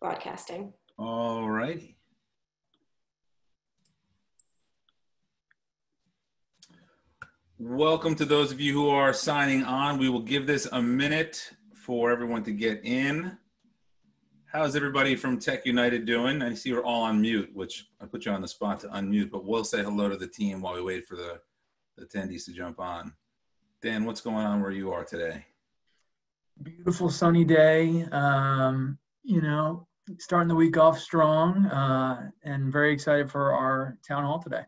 Broadcasting. All righty. Welcome to those of you who are signing on. We will give this a minute for everyone to get in. How's everybody from TechUnited doing? I see we're all on mute, which I put you on the spot to unmute, but we'll say hello to the team while we wait for the attendees to jump on. Dan, what's going on where you are today? Beautiful sunny day. Starting the week off strong and very excited for our town hall today.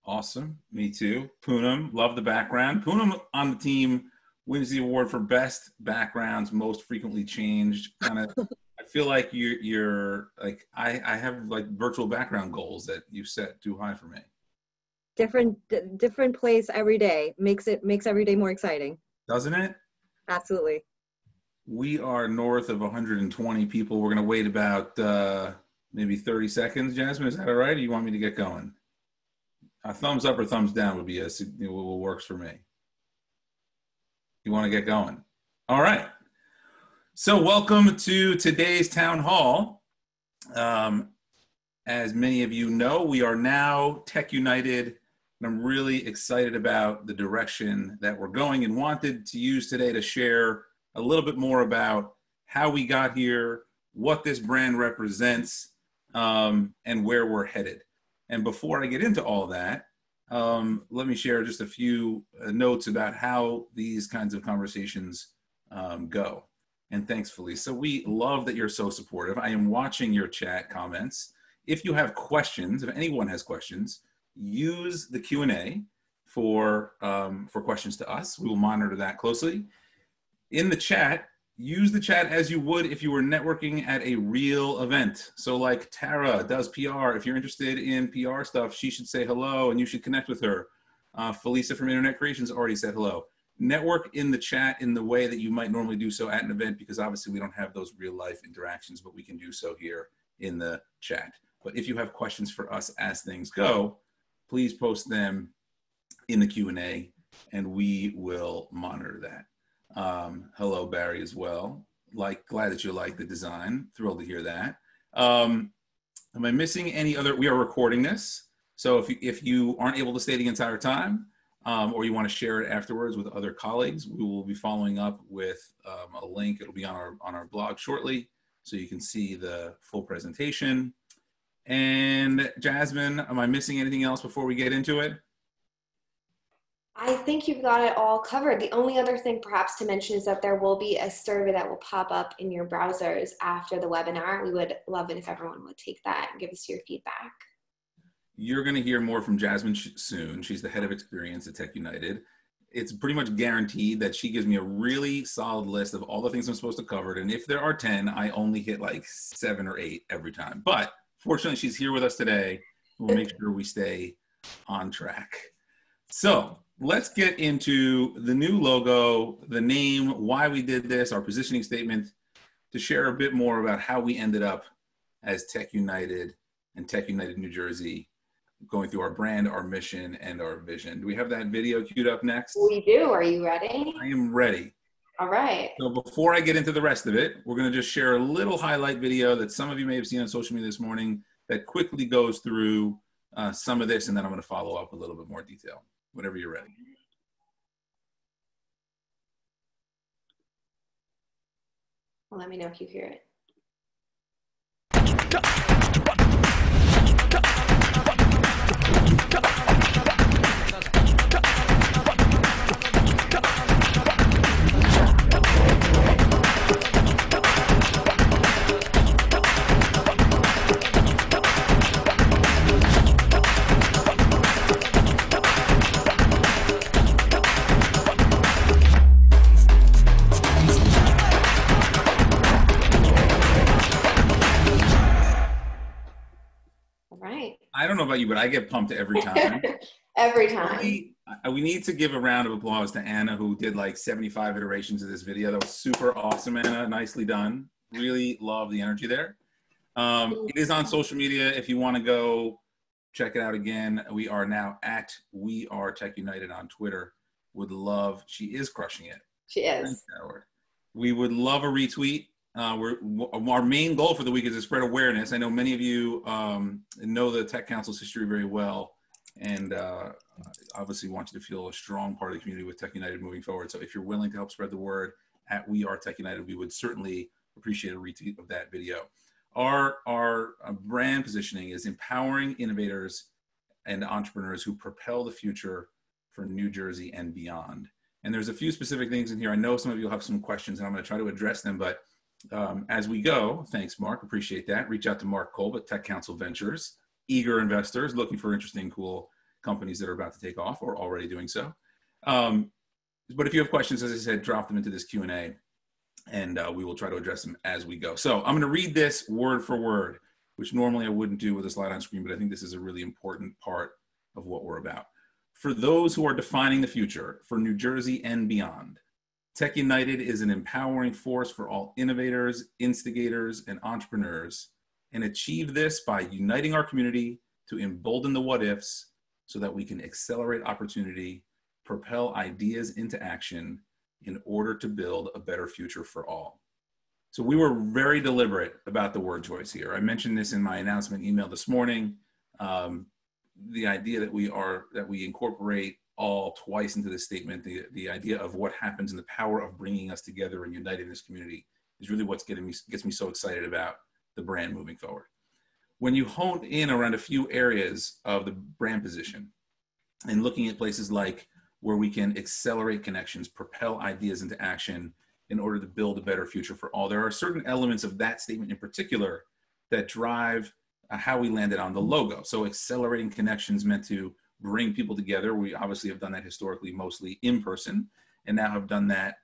Awesome. Me too. Poonam, love the background. Poonam on the team wins the award for best backgrounds, most frequently changed. Kind of, I feel like you're like, I have like virtual background goals that you set too high for me. Different place every day makes every day more exciting. Doesn't it? Absolutely. We are north of 120 people. We're going to wait about maybe 30 seconds. Jasmine, is that all right? Or you want me to get going? A thumbs up or thumbs down would be what works for me. You want to get going? All right. So welcome to today's town hall. As many of you know, we are now TechUnited, and I'm really excited about the direction that we're going and wanted to use today to share a little bit more about how we got here, what this brand represents, and where we're headed. And before I get into all that, let me share just a few notes about how these kinds of conversations go. And thanks, Felicia. We love that you're so supportive. I am watching your chat comments. If you have questions, if anyone has questions, use the Q&A for questions to us. We will monitor that closely. In the chat, use the chat as you would if you were networking at a real event. So like Tara does PR. If you're interested in PR stuff, she should say hello and you should connect with her. Felicia from Internet Creations already said hello. Network in the chat in the way that you might normally do so at an event, because obviously we don't have those real life interactions, but we can do so here in the chat. But if you have questions for us as things go, please post them in the Q&A and we will monitor that. Hello, Barry, as well. Glad that you like the design. Thrilled to hear that. Am I missing any other? We are recording this. So if you aren't able to stay the entire time, or you want to share it afterwards with other colleagues, we will be following up with a link. It'll be on our blog shortly, so you can see the full presentation. And Jasmine, am I missing anything else before we get into it? I think you've got it all covered. The only other thing perhaps to mention is that there will be a survey that will pop up in your browsers after the webinar. We would love it if everyone would take that and give us your feedback. You're going to hear more from Jasmine soon. She's the head of experience at TechUnited. It's pretty much guaranteed that she gives me a really solid list of all the things I'm supposed to cover. And if there are 10, I only hit like 7 or 8 every time. But fortunately, she's here with us today. We'll make sure we stay on track. So let's get into the new logo, the name, why we did this, our positioning statement, to share a bit more about how we ended up as TechUnited and TechUnited New Jersey, going through our brand, our mission, and our vision. Do we have that video queued up next? We do. Are you ready? I am ready. All right. So before I get into the rest of it, we're going to just share a little highlight video that some of you may have seen on social media this morning that quickly goes through some of this, and then I'm going to follow up with a little bit more detail. Whenever you're ready. Well, let me know if you hear it. I don't know about you, but I get pumped every time. Every time. We need to give a round of applause to Anna, who did like 75 iterations of this video. That was super awesome, Anna. Nicely done. Really love the energy there. It is on social media. If you want to go check it out again, we are now at We Are TechUnited on Twitter. Would love, she is crushing it. She is. Thanks, Howard. We would love a retweet. Our main goal for the week is to spread awareness. I know many of you know the Tech Council's history very well, and obviously want you to feel a strong part of the community with Tech United moving forward. So if you're willing to help spread the word at We Are Tech United, we would certainly appreciate a retweet of that video. Our brand positioning is empowering innovators and entrepreneurs who propel the future for New Jersey and beyond. And there's a few specific things in here. I know some of you will have some questions, and I'm going to try to address them, but as we go, thanks, Mark, appreciate that. Reach out to Mark Kolb at Tech Council Ventures, eager investors looking for interesting, cool companies that are about to take off or already doing so. But if you have questions, as I said, drop them into this Q&A, and we will try to address them as we go. So I'm going to read this word for word, which normally I wouldn't do with a slide on screen, but I think this is a really important part of what we're about. For those who are defining the future for New Jersey and beyond, Tech United is an empowering force for all innovators, instigators, and entrepreneurs, and achieve this by uniting our community to embolden the what-ifs so that we can accelerate opportunity, propel ideas into action in order to build a better future for all. So we were very deliberate about the word choice here. I mentioned this in my announcement email this morning. The idea that we incorporate all twice into the statement, the idea of what happens and the power of bringing us together and uniting this community is really what's gets me so excited about the brand moving forward. When you hone in around a few areas of the brand position and looking at places like where we can accelerate connections, propel ideas into action in order to build a better future for all, there are certain elements of that statement in particular that drive how we landed on the logo. So accelerating connections meant to bring people together. We obviously have done that historically, mostly in person, and now have done that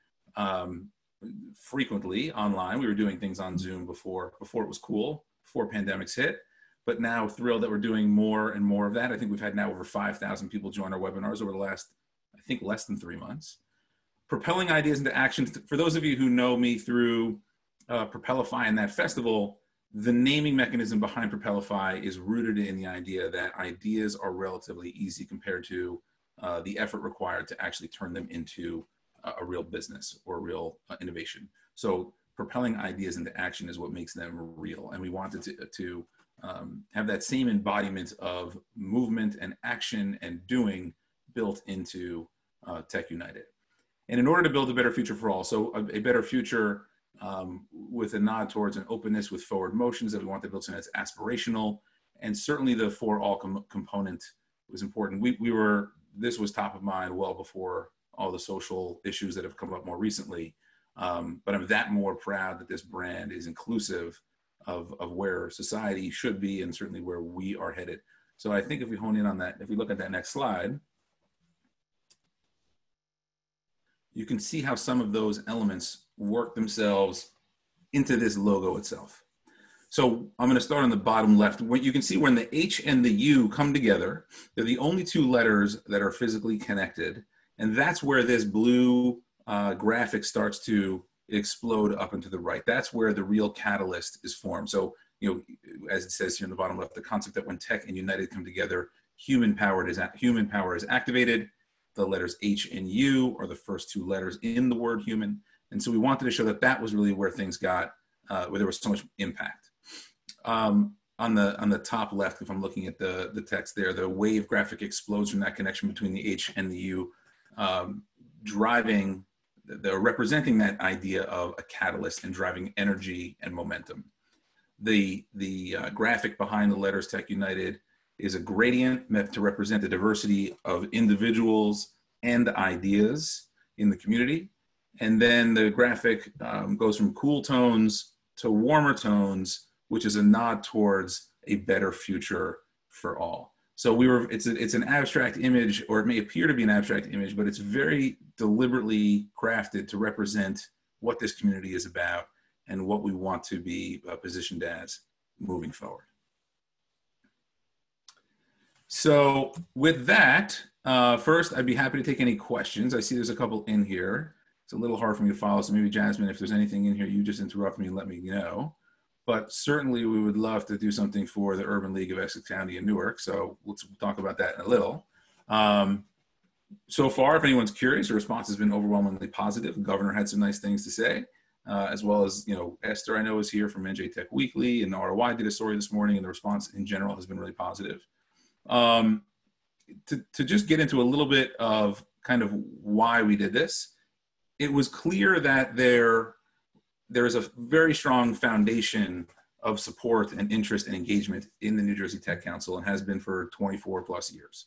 frequently online. We were doing things on Zoom before it was cool, before pandemics hit, but now thrilled that we're doing more and more of that. I think we've had now over 5,000 people join our webinars over the last, I think, less than 3 months. Propelling ideas into action. For those of you who know me through Propelify and that festival, the naming mechanism behind Propelify is rooted in the idea that ideas are relatively easy compared to the effort required to actually turn them into a real business or a real innovation. So propelling ideas into action is what makes them real. And we wanted to have that same embodiment of movement and action and doing built into Tech United. And in order to build a better future for all, so a better future with a nod towards an openness with forward motions, that we want to build something that's aspirational, and certainly the for all component was important. This was top of mind well before all the social issues that have come up more recently, but I'm that more proud that this brand is inclusive of where society should be and certainly where we are headed. So I think if we hone in on that, if we look at that next slide, you can see how some of those elements work themselves into this logo itself. So I'm going to start on the bottom left. What you can see when the H and the U come together, they're the only two letters that are physically connected. And that's where this blue graphic starts to explode up and to the right. That's where the real catalyst is formed. So, as it says here in the bottom left, the concept that when tech and United come together, human power is activated. The letters H and U are the first two letters in the word human. And so we wanted to show that that was really where things got, where there was so much impact. On the top left, if I'm looking at the text there, the wave graphic explodes from that connection between the H and the U, representing that idea of a catalyst and driving energy and momentum. The graphic behind the letters Tech United is a gradient meant to represent the diversity of individuals and ideas in the community. And then the graphic goes from cool tones to warmer tones, which is a nod towards a better future for all. So it's an abstract image, or it may appear to be an abstract image, but it's very deliberately crafted to represent what this community is about and what we want to be positioned as moving forward. So with that, first, I'd be happy to take any questions. I see there's a couple in here. It's a little hard for me to follow, so maybe Jasmine, if there's anything in here, you just interrupt me and let me know. But certainly we would love to do something for the Urban League of Essex County and Newark, so let's talk about that in a little. So far, if anyone's curious, the response has been overwhelmingly positive. The governor had some nice things to say. as well as, Esther, I know, is here from NJ Tech Weekly, and ROI did a story this morning, and the response in general has been really positive. To just get into a little bit of kind of why we did this, it was clear that there is a very strong foundation of support and interest and engagement in the New Jersey Tech Council, and has been for 24 plus years.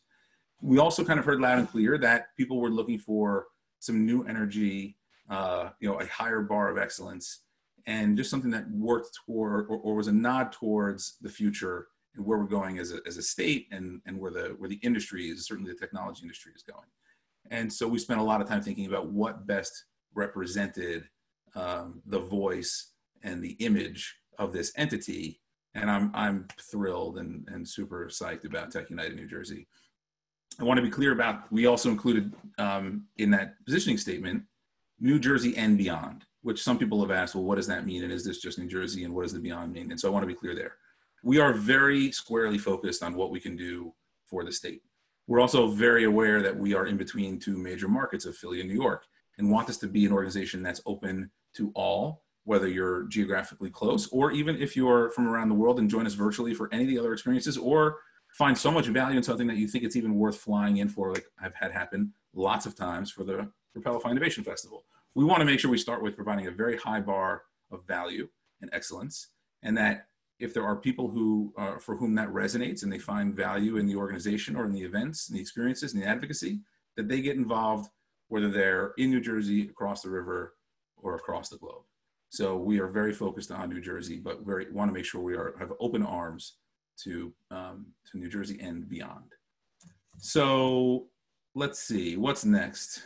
We also kind of heard loud and clear that people were looking for some new energy, a higher bar of excellence, and just something that worked toward or was a nod towards the future and where we're going as a state, and where the industry is, certainly the technology industry, is going. And so we spent a lot of time thinking about what best represented the voice and the image of this entity. And I'm thrilled and super psyched about TechUnited New Jersey. I want to be clear about, we also included in that positioning statement, New Jersey and beyond, which some people have asked, well, what does that mean? And is this just New Jersey? And what does the beyond mean? And so I want to be clear there. We are very squarely focused on what we can do for the state. We're also very aware that we are in between two major markets of Philly and New York, and want this to be an organization that's open to all, whether you're geographically close, or even if you're from around the world and join us virtually for any of the other experiences, or find so much value in something that you think it's even worth flying in for, like I've had happen lots of times for the Propellify Innovation Festival. We want to make sure we start with providing a very high bar of value and excellence, and that if there are people who, for whom that resonates and they find value in the organization or in the events and the experiences and the advocacy, that they get involved, whether they're in New Jersey, across the river, or across the globe. So we are very focused on New Jersey, but want to make sure we have open arms to New Jersey and beyond. So let's see, what's next?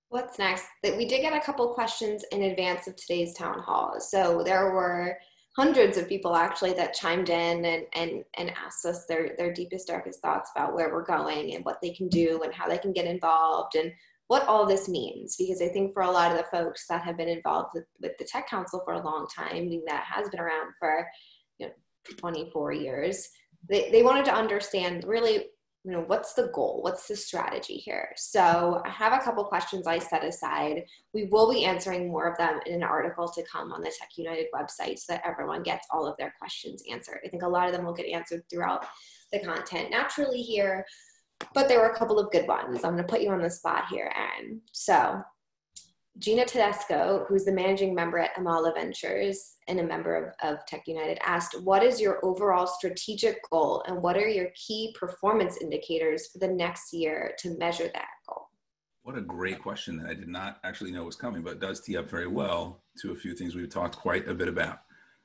What's next? We did get a couple questions in advance of today's town hall. So there were hundreds of people actually that chimed in and asked us their deepest, darkest thoughts about where we're going and what they can do and how they can get involved and what all this means. Because I think for a lot of the folks that have been involved with the Tech Council for a long time, that has been around for 24 years, they wanted to understand really, what's the goal? What's the strategy here? So I have a couple questions I set aside. We will be answering more of them in an article to come on the TechUnited website so that everyone gets all of their questions answered. I think a lot of them will get answered throughout the content naturally here, but there were a couple of good ones. I'm going to put you on the spot here, Aaron. So Gina Tedesco, who's the managing member at Amala Ventures and a member of TechUnited, asked, what is your overall strategic goal and what are your key performance indicators for the next year to measure that goal? What a great question that I did not actually know was coming, but does tee up very well to a few things we've talked quite a bit about.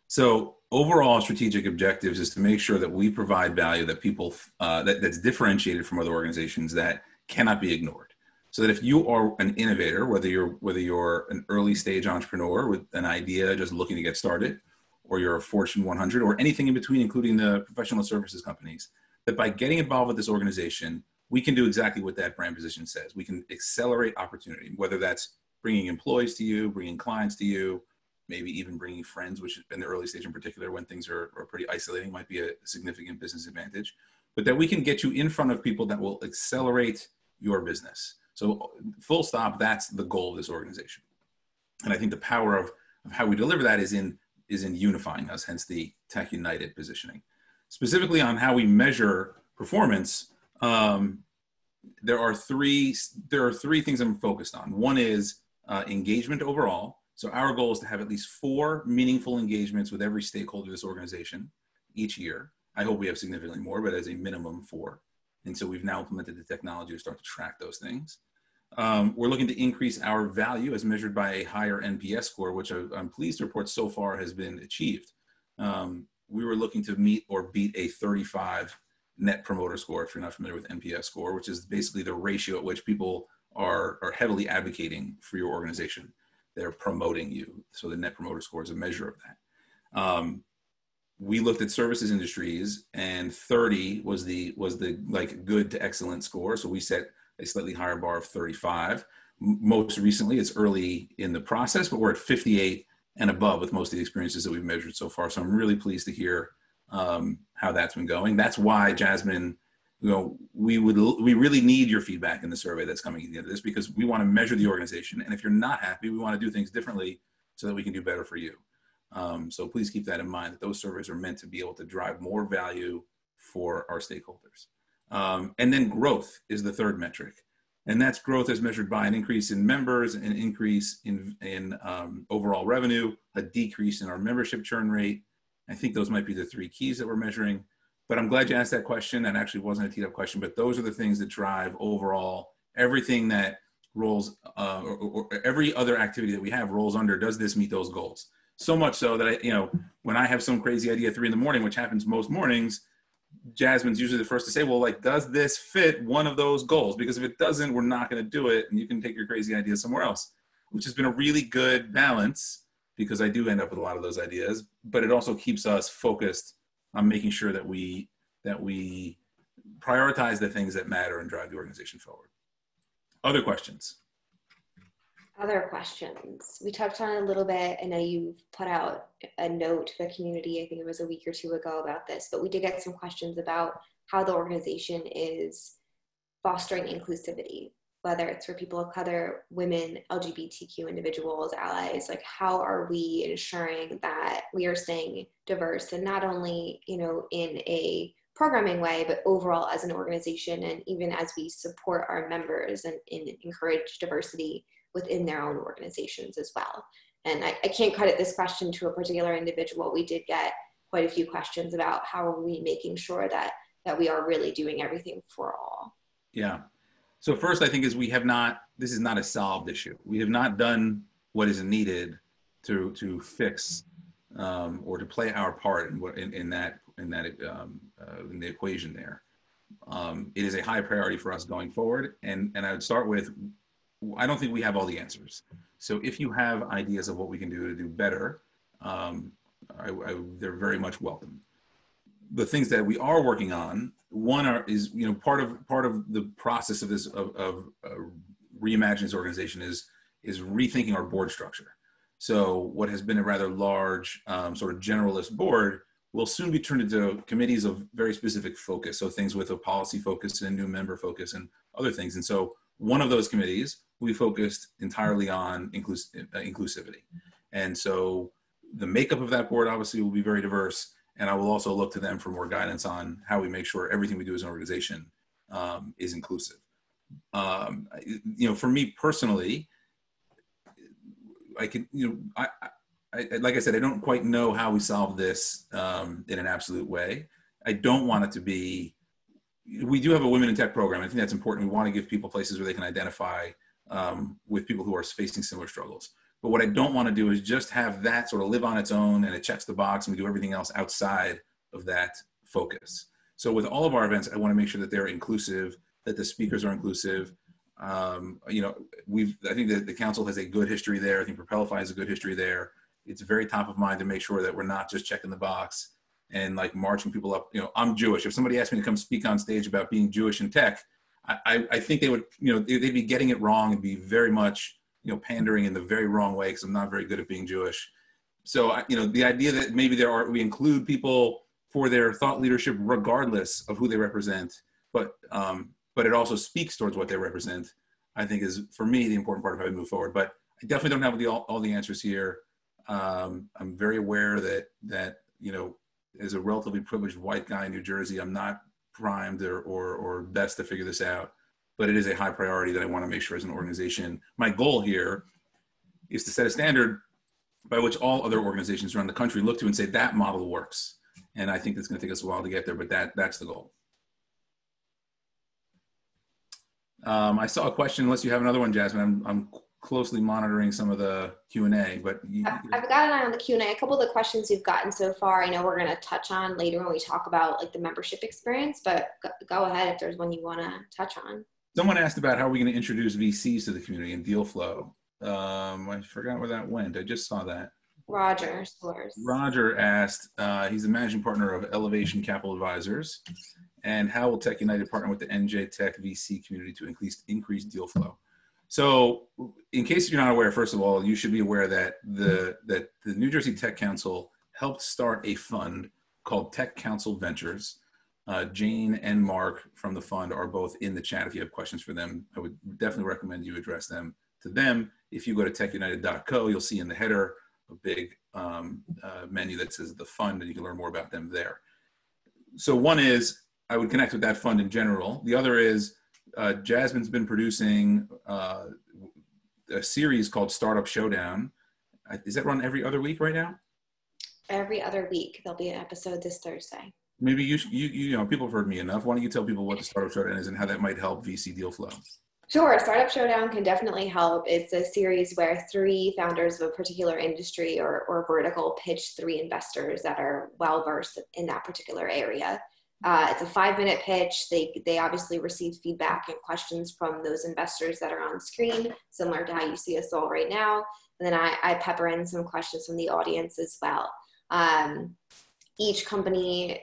So overall strategic objectives is to make sure that we provide value that people, that's differentiated from other organizations, that cannot be ignored. So that if you are an innovator, whether you're an early stage entrepreneur with an idea just looking to get started, or you're a Fortune 100 or anything in between, including the professional services companies, that by getting involved with this organization, we can do exactly what that brand position says. We can accelerate opportunity, whether that's bringing employees to you, bringing clients to you, maybe even bringing friends, which in the early stage in particular, when things are pretty isolating, might be a significant business advantage, but that we can get you in front of people that will accelerate your business. So full stop, that's the goal of this organization. And I think the power of how we deliver that is in unifying us, hence the TechUnited positioning. Specifically on how we measure performance, there are three things I'm focused on. One is engagement overall. So our goal is to have at least 4 meaningful engagements with every stakeholder of this organization each year. I hope we have significantly more, but as a minimum 4. And so we've now implemented the technology to start to track those things. We're looking to increase our value as measured by a higher NPS score, which I'm pleased to report so far has been achieved. We were looking to meet or beat a 35 net promoter score, if you're not familiar with NPS score, which is basically the ratio at which people are heavily advocating for your organization. They're promoting you. So the net promoter score is a measure of that. We looked at services industries, and 30 was the like good to excellent score. So we set a slightly higher bar of 35. Most recently, it's early in the process, but we're at 58 and above with most of the experiences that we've measured so far. So I'm really pleased to hear how that's been going. That's why, Jasmine, we really need your feedback in the survey that's coming at the end of this, because we want to measure the organization. And if you're not happy, we want to do things differently so that we can do better for you. So please keep that in mind, that those surveys are meant to be able to drive more value for our stakeholders. And then growth is the third metric. And that's growth as measured by an increase in members, an increase in overall revenue, a decrease in our membership churn rate. I think those might be the three keys that we're measuring. But I'm glad you asked that question. That actually wasn't a teed up question, but those are the things that drive overall everything that rolls, or every other activity that we have rolls under, does this meet those goals? So much so that when I have some crazy idea at 3 a.m, which happens most mornings, Jasmine's usually the first to say, well, like, does this fit one of those goals? Because if it doesn't, we're not going to do it, and you can take your crazy idea somewhere else, which has been a really good balance, because I do end up with a lot of those ideas, but it also keeps us focused on making sure that we prioritize the things that matter and drive the organization forward. Other questions? Other questions. We touched on it a little bit. I know you've put out a note to the community, I think it was a week or two ago, about this, but we did get some questions about how the organization is fostering inclusivity, whether it's for people of color, women, LGBTQ individuals, allies. Like, how are we ensuring that we are staying diverse, and not only, in a programming way, but overall as an organization, and even as we support our members and encourage diversity within their own organizations as well. And I can't credit this question to a particular individual. We did get quite a few questions about how are we making sure that we are really doing everything for all. Yeah. So first, I think this is not a solved issue. We have not done what is needed to fix or to play our part in the equation there. It is a high priority for us going forward. And I would start with, I don't think we have all the answers. So if you have ideas of what we can do to do better, they're very much welcome. The things that we are working on, is part of the process of this of reimagining this organization is rethinking our board structure. So what has been a rather large sort of generalist board will soon be turned into committees of very specific focus. So things with a policy focus and a new member focus and other things. And so one of those committees, we focused entirely on inclusivity. And so the makeup of that board obviously will be very diverse. And I will also look to them for more guidance on how we make sure everything we do as an organization is inclusive. For me personally, like I said, I don't quite know how we solve this in an absolute way. I don't want it to be, we do have a women in tech program. I think that's important. We want to give people places where they can identify with people who are facing similar struggles. But what I don't want to do is just have that sort of live on its own and it checks the box and we do everything else outside of that focus. So with all of our events, I want to make sure that they're inclusive, that the speakers are inclusive. I think that the council has a good history there. I think Propelify has a good history there. It's very top of mind to make sure that we're not just checking the box and like marching people up. I'm Jewish. If somebody asked me to come speak on stage about being Jewish in tech, I think they would, they'd be getting it wrong and be very much, pandering in the very wrong way, because I'm not very good at being Jewish. So, the idea that maybe we include people for their thought leadership regardless of who they represent, but it also speaks towards what they represent, I think is, for me, the important part of how we move forward. But I definitely don't have all the answers here. I'm very aware that as a relatively privileged white guy in New Jersey, I'm not primed or best to figure this out. But it is a high priority that I want to make sure as an organization. My goal here is to set a standard by which all other organizations around the country look to and say that model works. And I think it's going to take us a while to get there, but that's the goal. I saw a question, unless you have another one, Jasmine. I'm closely monitoring some of the Q&A, but I've got an eye on the Q&A. A couple of the questions you've gotten so far, I know we're going to touch on later when we talk about like the membership experience, but go ahead if there's one you want to touch on. Someone asked about how we're going to introduce VCs to the community and deal flow. I forgot where that went. I just saw that. Roger asked, he's the managing partner of Elevation Capital Advisors, and how will TechUnited partner with the NJ Tech VC community to increase deal flow? So in case you're not aware, first of all, you should be aware that the New Jersey Tech Council helped start a fund called Tech Council Ventures. Jane and Mark from the fund are both in the chat. If you have questions for them, I would definitely recommend you address them to them. If you go to techunited.co, you'll see in the header big menu that says the fund, and you can learn more about them there. So one is, I would connect with that fund in general. The other is, Jasmine's been producing a series called Startup Showdown. Is that run every other week right now? Every other week. There'll be an episode this Thursday. Maybe you know, people have heard me enough. Why don't you tell people what the Startup Showdown is and how that might help VC deal flow? Sure. Startup Showdown can definitely help. It's a series where 3 founders of a particular industry or vertical pitch 3 investors that are well-versed in that particular area. It's a 5-minute pitch. They obviously receive feedback and questions from those investors that are on screen, similar to how you see us all right now. And then I pepper in some questions from the audience as well. Each company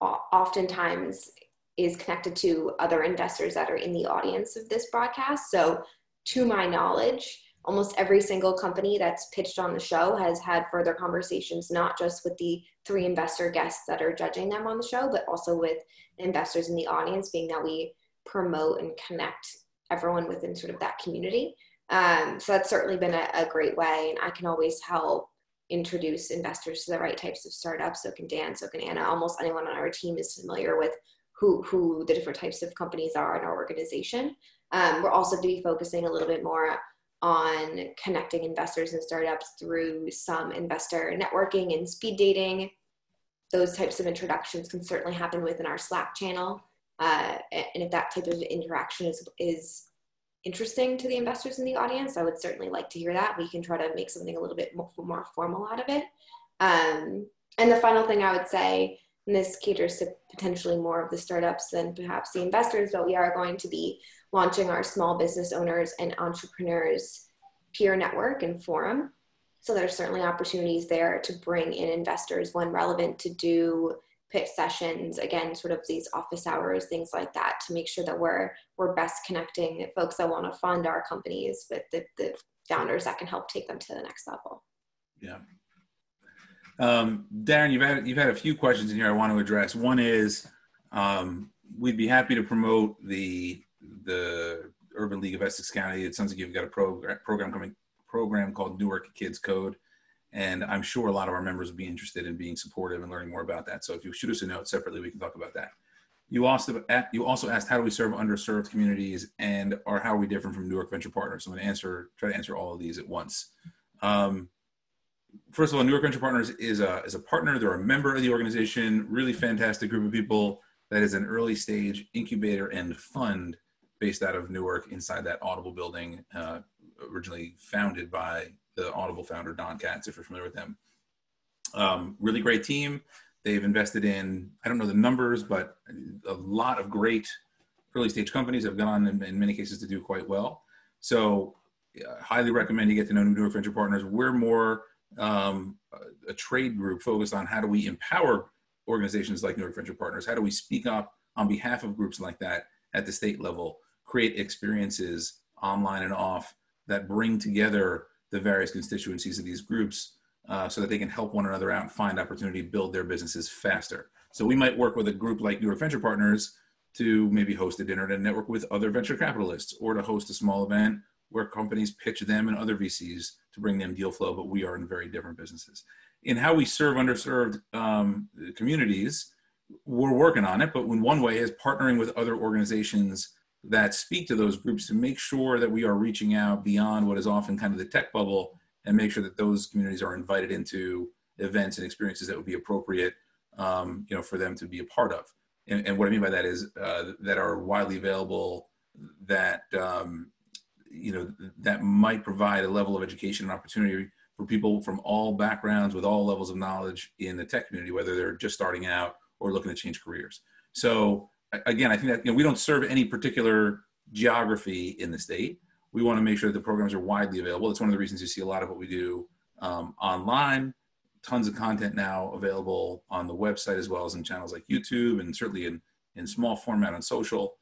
oftentimes is connected to other investors that are in the audience of this broadcast. So to my knowledge, almost every single company that's pitched on the show has had further conversations, not just with the 3 investor guests that are judging them on the show, but also with investors in the audience, being that we promote and connect everyone within sort of that community. So that's certainly been a great way, and I can always help introduce investors to the right types of startups. So can Dan, so can Anna. Almost anyone on our team is familiar with who the different types of companies are in our organization. We're also to be focusing a little bit more on connecting investors and startups through some investor networking and speed dating. Those types of introductions can certainly happen within our Slack channel. And if that type of interaction is interesting to the investors in the audience, I would certainly like to hear that. We can try to make something a little bit more formal out of it. And the final thing I would say, and this caters to potentially more of the startups than perhaps the investors, but we are going to be launching our small business owners and entrepreneurs peer network and forum. So there's certainly opportunities there to bring in investors when relevant, to do pitch sessions, again, sort of these office hours, things like that, to make sure that we're best connecting folks that want to fund our companies with the founders that can help take them to the next level. Yeah. Darren, you've had a few questions in here I want to address. One is, we'd be happy to promote the Urban League of Essex County. It sounds like you've got a program called Newark Kids Code, and I'm sure a lot of our members would be interested in being supportive and learning more about that. So if you shoot us a note separately, we can talk about that. You also asked, how do we serve underserved communities, and how are we different from Newark Venture Partners? So I'm going to try to answer all of these at once. First of all, Newark Venture Partners is a partner. They're a member of the organization, really fantastic group of people that is an early stage incubator and fund based out of Newark inside that Audible building, originally founded by the Audible founder, Don Katz, if you're familiar with him. Really great team. They've invested in, I don't know the numbers, but a lot of great early stage companies have gone in many cases to do quite well. So highly recommend you get to know Newark Venture Partners. We're more a trade group focused on how do we empower organizations like Newark Venture Partners? How do we speak up on behalf of groups like that at the state level, create experiences online and off that bring together the various constituencies of these groups so that they can help one another out and find opportunity to build their businesses faster. So we might work with a group like Newark Venture Partners to maybe host a dinner to network with other venture capitalists, or to host a small event where companies pitch them and other VCs to bring them deal flow, but we are in very different businesses. In how we serve underserved communities, we're working on it, but in one way is partnering with other organizations that speak to those groups to make sure that we are reaching out beyond what is often kind of the tech bubble, and make sure that those communities are invited into events and experiences that would be appropriate for them to be a part of. And what I mean by that is that are widely available, that that might provide a level of education and opportunity for people from all backgrounds with all levels of knowledge in the tech community, whether they're just starting out or looking to change careers. So again, I think that we don't serve any particular geography in the state. We want to make sure that the programs are widely available. It's one of the reasons you see a lot of what we do online. Tons of content now available on the website, as well as in channels like YouTube, and certainly in small format on social.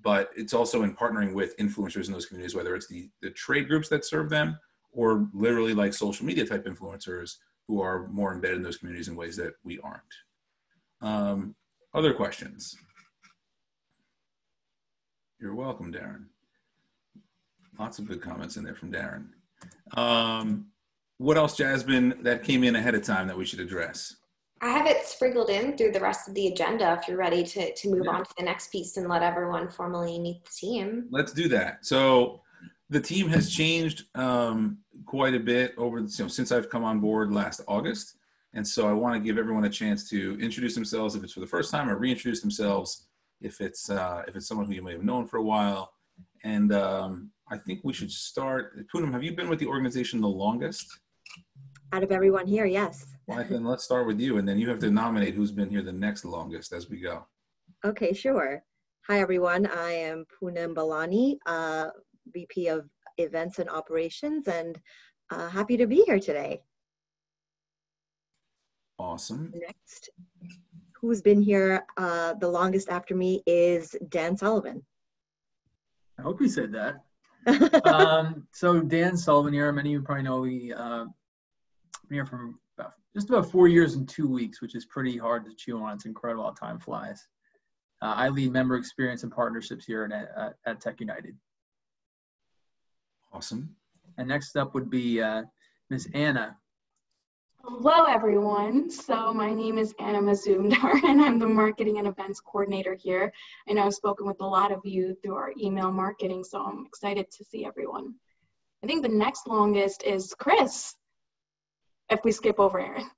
But it's also in partnering with influencers in those communities, whether it's the trade groups that serve them, or literally like social media type influencers who are more embedded in those communities in ways that we aren't. Other questions? You're welcome, Darren. Lots of good comments in there from Darren. What else, Jasmine, that came in ahead of time that we should address? I have it sprinkled in through the rest of the agenda if you're ready to move on to the next piece and let everyone formally meet the team. Let's do that. So the team has changed quite a bit over since I've come on board last August. And so I want to give everyone a chance to introduce themselves if it's for the first time, or reintroduce themselves if it's someone who you may have known for a while. And I think we should start. Poonam, have you been with the organization the longest? Out of everyone here, yes. Well, then let's start with you, and then you have to nominate who's been here the next longest as we go. Okay, sure. Hi, everyone. I am Poonam Balani, VP of Events and Operations, and happy to be here today. Awesome. Next, who's been here the longest after me is Dan Sullivan. I hope you said that. So Dan Sullivan here. Many of you probably know we been here for just about 4 years and 2 weeks, which is pretty hard to chew on. It's incredible how time flies. I lead member experience and partnerships here at TechUnited. Awesome. And next up would be Ms. Anna. Hello, everyone. So my name is Anna Mazumdar, and I'm the Marketing and Events Coordinator here. I know I've spoken with a lot of you through our email marketing, so I'm excited to see everyone. I think the next longest is Chris, if we skip over Aaron.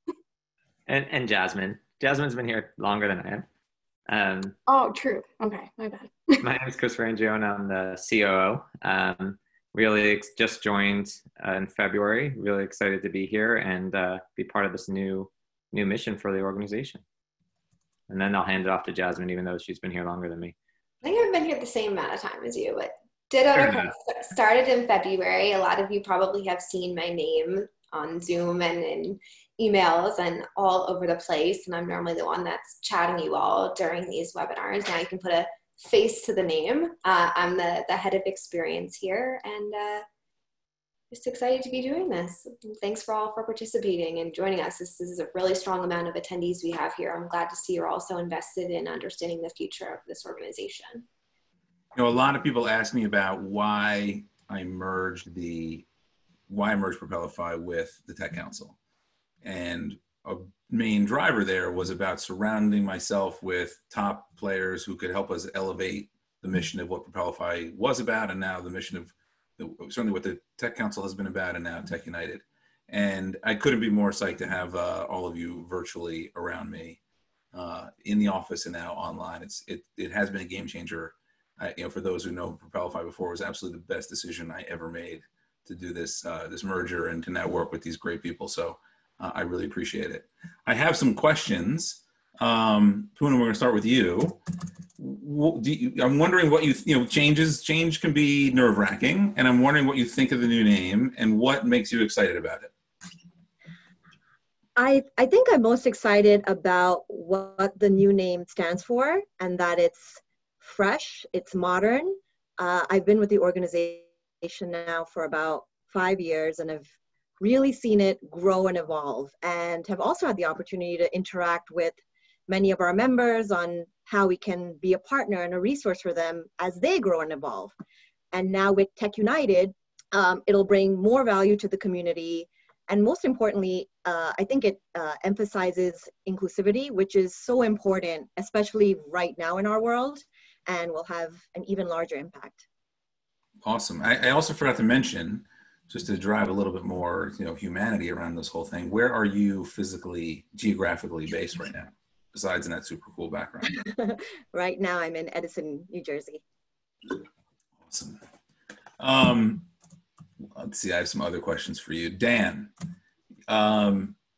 And Jasmine. Jasmine's been here longer than I am. Oh, true. Okay, my bad. My name is Chris Frangione. I'm the COO. Really just joined in February. Really excited to be here and be part of this new mission for the organization. And then I'll hand it off to Jasmine, even though she's been here longer than me. I think I've been here the same amount of time as you, but started in February. A lot of you probably have seen my name on Zoom and in emails and all over the place. And I'm normally the one that's chatting you all during these webinars. Now you can put a face to the name. I'm the head of experience here, and just excited to be doing this. Thanks for participating and joining us. This is a really strong amount of attendees we have here. I'm glad to see you're also invested in understanding the future of this organization. You know, a lot of people ask me about why I merged Propelify with the Tech Council. And a main driver there was about surrounding myself with top players who could help us elevate the mission of what Propelify was about, and now the mission of certainly what the Tech Council has been about, and now TechUnited. And I couldn't be more psyched to have all of you virtually around me in the office and now online. It has been a game changer. For those who know Propelify before, it was absolutely the best decision I ever made to do this merger and to now work with these great people. So I really appreciate it. I have some questions. Poonam, we're going to start with you. I'm wondering what change can be nerve-wracking, and I'm wondering what you think of the new name and what makes you excited about it. I think I'm most excited about what the new name stands for, and that it's fresh, it's modern. I've been with the organization now for about 5 years, and I've really seen it grow and evolve, and have also had the opportunity to interact with many of our members on how we can be a partner and a resource for them as they grow and evolve. And now with TechUnited, it'll bring more value to the community. And most importantly, I think it emphasizes inclusivity, which is so important, especially right now in our world, and will have an even larger impact. Awesome. I also forgot to mention, just to drive a little bit more, humanity around this whole thing, where are you geographically based right now, besides in that super cool background? Right now, I'm in Edison, New Jersey. Awesome. Let's see, I have some other questions for you. Dan,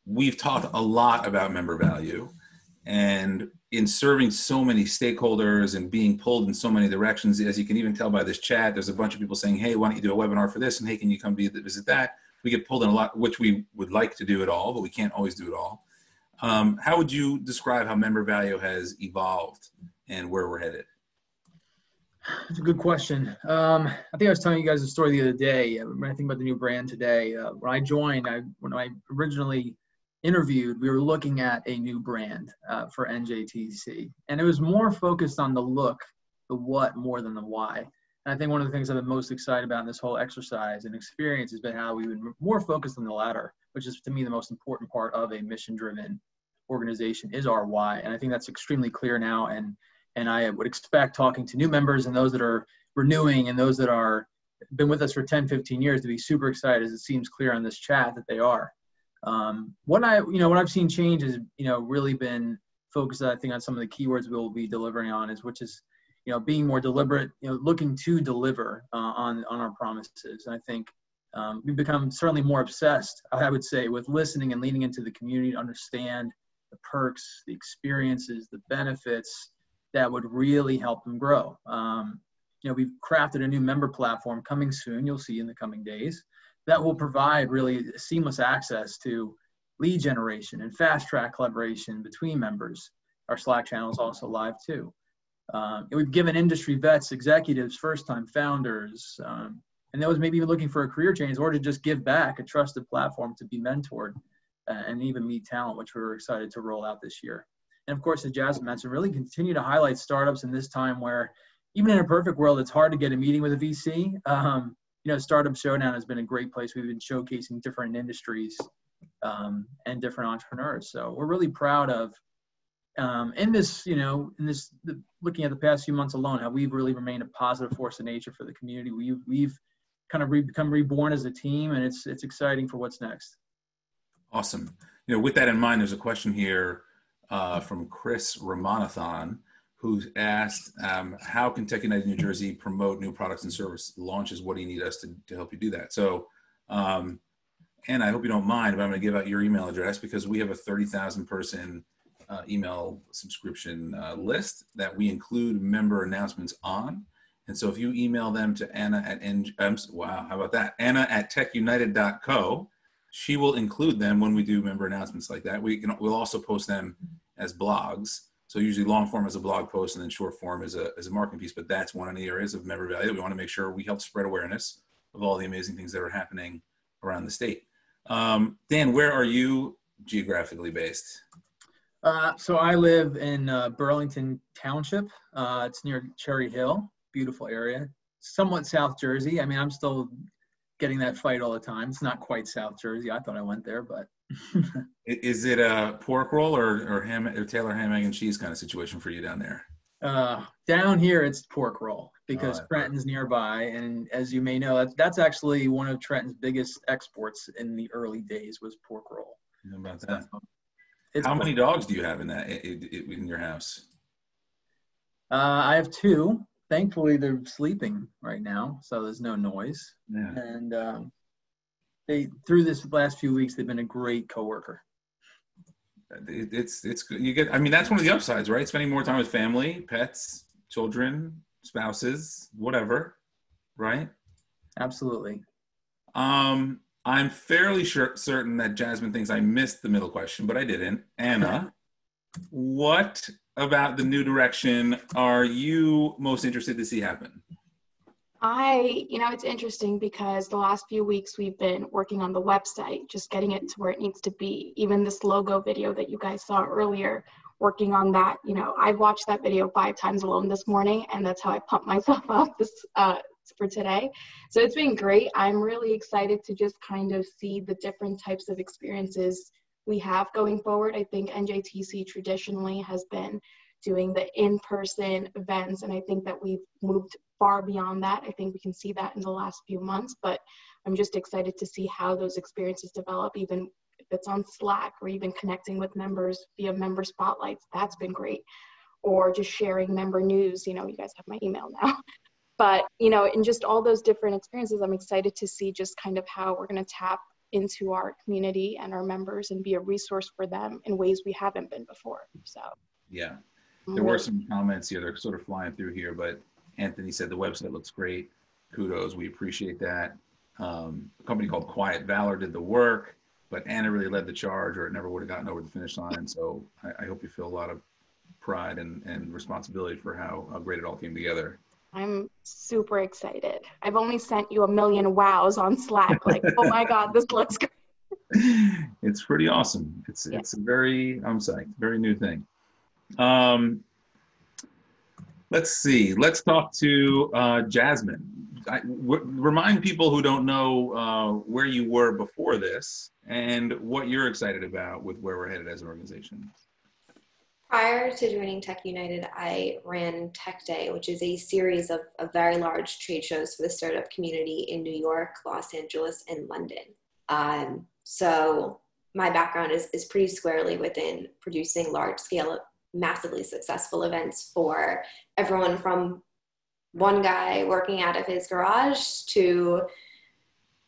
we've talked a lot about member value, and in serving so many stakeholders and being pulled in so many directions, as you can even tell by this chat, there's a bunch of people saying, hey, why don't you do a webinar for this? And hey, can you come visit that? We get pulled in a lot, which we would like to do it all, but we can't always do it all. How would you describe how member value has evolved and where we're headed? That's a good question. I think I was telling you guys a story the other day when I think about the new brand today. When I joined, when I originally interviewed, we were looking at a new brand for NJTC. And it was more focused on the look, the what, more than the why. And I think one of the things I've been most excited about in this whole exercise and experience has been how we've been more focused on the latter, which is to me the most important part of a mission-driven organization is our why. And I think that's extremely clear now. And I would expect talking to new members and those that are renewing and those that are been with us for 10, 15 years to be super excited, as it seems clear on this chat that they are. What I've seen change is, really been focused, I think, on some of the keywords we'll be delivering on, which is, being more deliberate, looking to deliver on our promises. And I think we've become certainly more obsessed, I would say, with listening and leaning into the community to understand the perks, the experiences, the benefits that would really help them grow. We've crafted a new member platform coming soon, you'll see in the coming days, that will provide really seamless access to lead generation and fast track collaboration between members. Our Slack channel is also live too. We've given industry vets, executives, first-time founders, and those maybe even looking for a career change or to just give back a trusted platform to be mentored and even meet talent, which we're excited to roll out this year. And of course, as Jasmine mentioned, really continue to highlight startups in this time where even in a perfect world, it's hard to get a meeting with a VC. Startup Showdown has been a great place. We've been showcasing different industries and different entrepreneurs. So we're really proud of, looking at the past few months alone, how we've really remained a positive force of nature for the community. We've kind of become reborn as a team, and it's exciting for what's next. Awesome. With that in mind, there's a question here from Chris Ramanathan, who asked, how can TechUnited New Jersey promote new products and service launches? What do you need us to help you do that? So, Anna, I hope you don't mind, but I'm going to give out your email address because we have a 30,000 person email subscription list that we include member announcements on. And so if you email them to Anna at, how about that? Anna at TechUnited.co, she will include them when we do member announcements like that. We'll also post them as blogs. So usually long form is a blog post and then short form is a marketing piece, but that's one of the areas of member value. We want to make sure we help spread awareness of all the amazing things that are happening around the state. Dan, where are you geographically based? So I live in Burlington Township. It's near Cherry Hill, beautiful area, somewhat South Jersey. I mean, I'm still getting that fight all the time. It's not quite South Jersey. I thought I went there, but. Is it a pork roll or Taylor ham, egg, and cheese kind of situation for you down there? Down here, it's pork roll because Trenton's nearby. And as you may know, that's actually one of Trenton's biggest exports in the early days was pork roll. How about that? How many dogs do you have in your house? I have 2. Thankfully, they're sleeping right now, so there's no noise. Yeah. And through this last few weeks, they've been a great coworker. It's good. That's one of the upsides, right? Spending more time with family, pets, children, spouses, whatever, right? Absolutely. I'm fairly certain that Jasmine thinks I missed the middle question, but I didn't. Anna, what about the new direction are you most interested to see happen? It's interesting because the last few weeks we've been working on the website, just getting it to where it needs to be. Even this logo video that you guys saw earlier, working on that, I watched that video 5 times alone this morning, and that's how I pumped myself up for today. So it's been great. I'm really excited to just kind of see the different types of experiences we have going forward. I think NJTC traditionally has been doing the in-person events, and I think that we've moved far beyond that. I think we can see that in the last few months, but I'm just excited to see how those experiences develop, even if it's on Slack or even connecting with members via member spotlights. That's been great. Or just sharing member news. You guys have my email now. But, in just all those different experiences, I'm excited to see just kind of how we're going to tap into our community and our members and be a resource for them in ways we haven't been before. So, yeah, there were some comments here. They're sort of flying through here, but Anthony said the website looks great. Kudos, we appreciate that. A company called Quiet Valor did the work, but Anna really led the charge, or it never would have gotten over the finish line. So I hope you feel a lot of pride and responsibility for how great it all came together. I'm super excited. I've only sent you 1 million wows on Slack. Like, oh my God, this looks great. It's pretty awesome. It's a very, I'm psyched, very new thing. Let's see. Let's talk to Jasmine. Remind people who don't know where you were before this and what you're excited about with where we're headed as an organization. Prior to joining TechUnited, I ran Tech Day, which is a series of very large trade shows for the startup community in New York, Los Angeles, and London. So my background is pretty squarely within producing large-scale, massively successful events for everyone from one guy working out of his garage to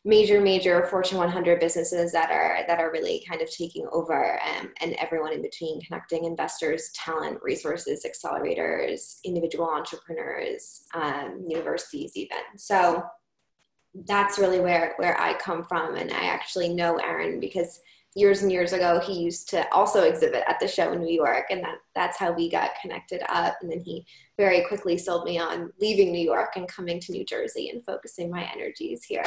major Fortune 100 businesses that are really kind of taking over, and everyone in between, connecting investors, talent, resources, accelerators, individual entrepreneurs, universities even. So that's really where I come from. And I actually know Aaron because years and years ago, he used to also exhibit at the show in New York, and that's how we got connected up. And then he very quickly sold me on leaving New York and coming to New Jersey and focusing my energies here.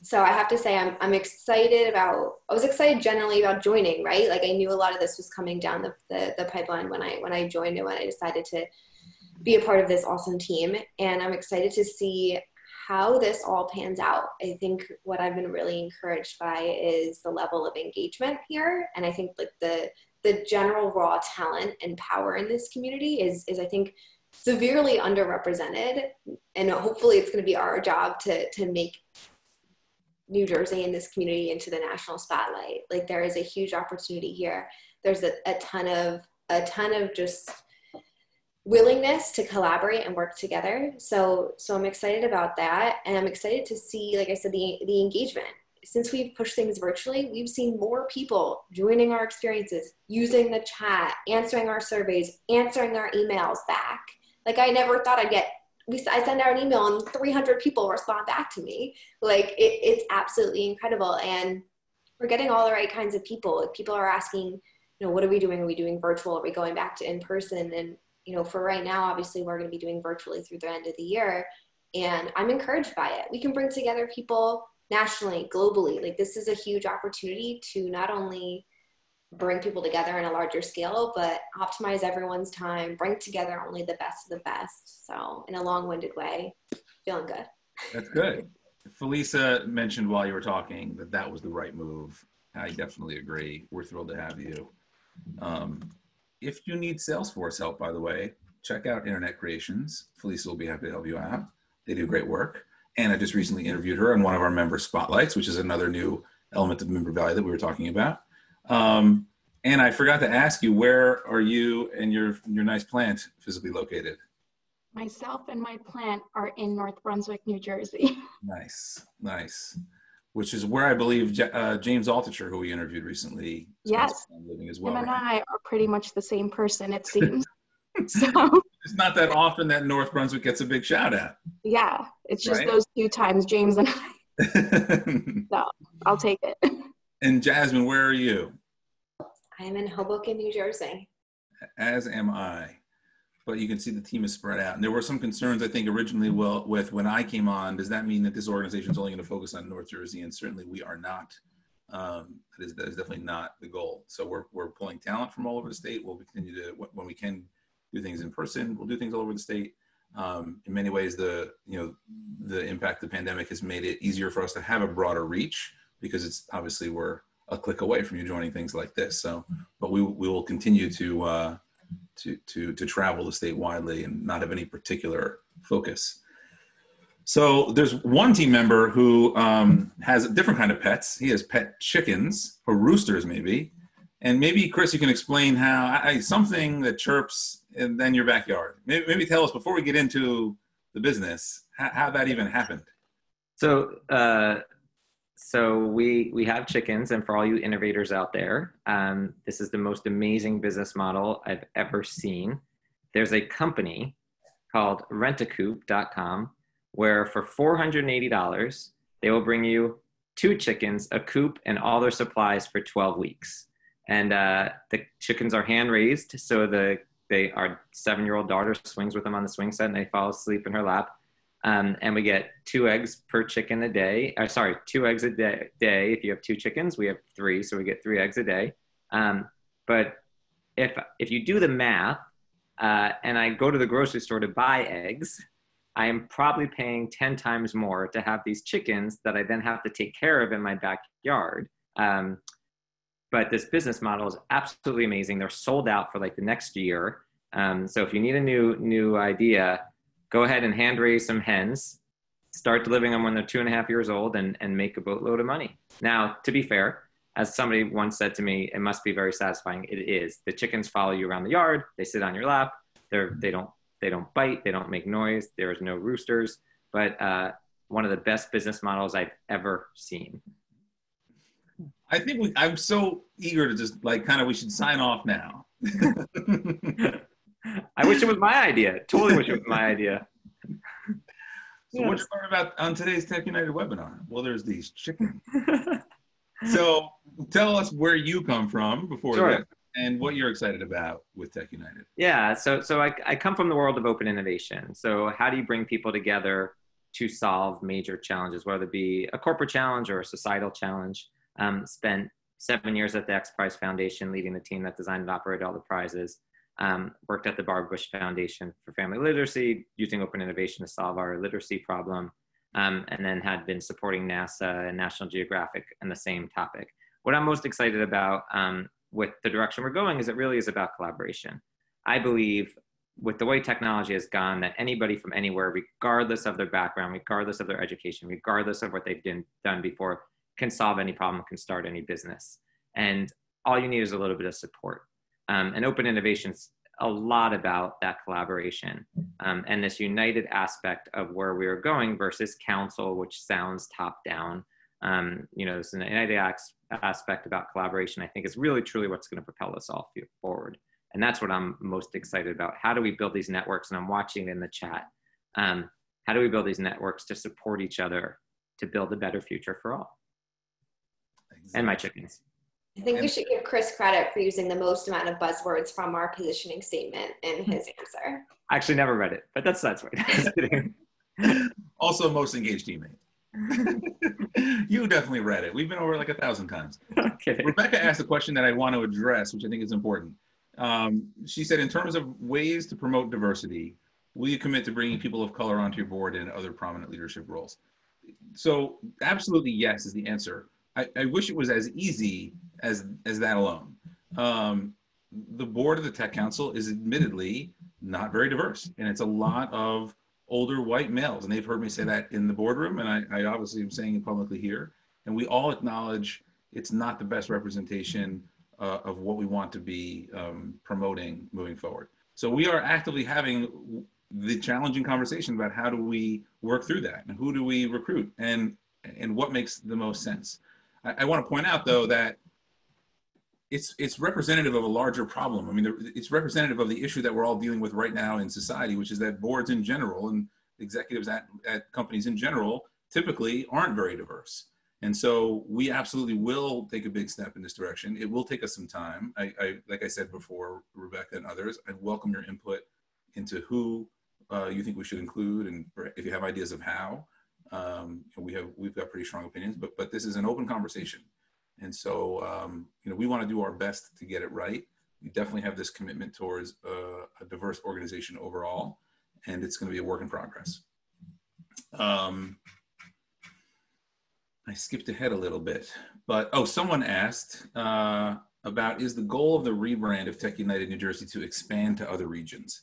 So I have to say I'm excited I was excited generally about joining, right? Like I knew a lot of this was coming down the pipeline when I joined and when I decided to be a part of this awesome team. And I'm excited to see how this all pans out. I think what I've been really encouraged by is the level of engagement here. And I think like the general raw talent and power in this community is I think severely underrepresented, and hopefully it's going to be our job to make New Jersey and this community into the national spotlight. Like there is a huge opportunity here. There's a ton of just willingness to collaborate and work together. So I'm excited about that, and I'm excited to see, like I said, the engagement. Since we've pushed things virtually, we've seen more people joining our experiences, using the chat, answering our surveys, answering our emails back. Like I never thought I send out an email and 300 people respond back to me. Like it's absolutely incredible. And we're getting all the right kinds of people. If people are asking, what are we doing? Are we doing virtual? Are we going back to in-person? And, for right now, obviously we're going to be doing virtually through the end of the year. And I'm encouraged by it. We can bring together people nationally, globally. Like this is a huge opportunity to not only bring people together on a larger scale, but optimize everyone's time, bring together only the best of the best. So in a long-winded way, feeling good. That's good. Felisa mentioned while you were talking that was the right move. I definitely agree. We're thrilled to have you. If you need Salesforce help, by the way, check out Internet Creations. Felisa will be happy to help you out. They do great work. And I just recently interviewed her on one of our member spotlights, which is another new element of member value that we were talking about. And I forgot to ask you, where are you and your nice plant physically located? Myself and my plant are in North Brunswick, New Jersey. Nice. Which is where I believe James Altucher, who we interviewed recently, yes, living as well. Him and I are pretty much the same person, it seems. So it's not that often that North Brunswick gets a big shout out. Yeah, it's just those 2 times, James and I. So I'll take it. And Jasmine, where are you? I am in Hoboken, New Jersey. As am I. But you can see the team is spread out. And there were some concerns, I think, originally with when I came on. Does that mean that this organization is only going to focus on North Jersey? And certainly we are not. That is definitely not the goal. So we're pulling talent from all over the state. We'll continue to, when we can do things in person, we'll do things all over the state. In many ways, the impact of the pandemic has made it easier for us to have a broader reach, because it's obviously we're a click away from you joining things like this. So, but we will continue to travel the state widely and not have any particular focus. So there's one team member who has a different kind of pets. He has pet chickens, or roosters maybe. And maybe, Chris, you can explain how something that chirps in your backyard. Maybe tell us, before we get into the business, how that even happened. So we have chickens, and for all you innovators out there, this is the most amazing business model I've ever seen. There's a company called rentacoop.com where for $480, they will bring you 2 chickens, a coop, and all their supplies for 12 weeks. And the chickens are hand raised, so our 7-year-old daughter swings with them on the swing set, and they fall asleep in her lap. And we get 2 eggs per chicken a day. 2 eggs a day. If you have 2 chickens, we have 3, so we get 3 eggs a day. But if you do the math, and I go to the grocery store to buy eggs, I am probably paying 10 times more to have these chickens that I then have to take care of in my backyard. But this business model is absolutely amazing. They're sold out for like the next year. So if you need a new idea, go ahead and hand raise some hens, start delivering them when they're 2.5 years old, and make a boatload of money. Now, to be fair, as somebody once said to me, it must be very satisfying. It is. The chickens follow you around the yard. They sit on your lap. They don't bite. They don't make noise. There's no roosters. But one of the best business models I've ever seen. I think I'm so eager to just we should sign off now. I wish it was my idea. Totally wish it was my idea. So what you learn about on today's TechUnited webinar? Well, there's these chickens. So tell us where you come from before that, and what you're excited about with TechUnited. Yeah, so I come from the world of open innovation. So how do you bring people together to solve major challenges, whether it be a corporate challenge or a societal challenge? Spent 7 years at the X Prize Foundation, leading the team that designed and operated all the prizes. Worked at the Barbara Bush Foundation for Family Literacy, using open innovation to solve our literacy problem, and then had been supporting NASA and National Geographic in the same topic. What I'm most excited about with the direction we're going is it really is about collaboration. I believe with the way technology has gone, that anybody from anywhere, regardless of their background, regardless of their education, regardless of what they've done before, can solve any problem, can start any business. And all you need is a little bit of support. And open innovation is a lot about that collaboration and this united aspect of where we are going versus council, which sounds top down. This united aspect about collaboration, I think, is really truly what's going to propel us all forward. And that's what I'm most excited about. How do we build these networks? And I'm watching in the chat. How do we build these networks to support each other to build a better future for all? Exactly. And my chickens. I think we should give Chris credit for using the most amount of buzzwords from our positioning statement in his answer. I actually never read it, but that's right. Also, most engaged teammate. You definitely read it. We've been over like 1,000 times. Okay. Rebecca asked a question that I want to address, which I think is important. She said, in terms of ways to promote diversity, will you commit to bringing people of color onto your board and other prominent leadership roles? So absolutely yes is the answer. I wish it was as easy as that alone. The board of the Tech Council is admittedly not very diverse, and it's a lot of older white males, and they've heard me say that in the boardroom, and I obviously am saying it publicly here, and we all acknowledge it's not the best representation of what we want to be promoting moving forward. So we are actively having the challenging conversation about how do we work through that, and who do we recruit, and what makes the most sense. I want to point out, though, that it's representative of a larger problem. I mean, it's representative of the issue that we're all dealing with right now in society, which is that boards in general and executives at companies in general typically aren't very diverse. And so we absolutely will take a big step in this direction. It will take us some time. Like I said before, Rebecca and others, I welcome your input into who you think we should include, and if you have ideas of how. We've got pretty strong opinions, but this is an open conversation. And so, we want to do our best to get it right. We definitely have this commitment towards a diverse organization overall, and it's going to be a work in progress. I skipped ahead a little bit, but, someone asked about, is the goal of the rebrand of TechUnited New Jersey to expand to other regions?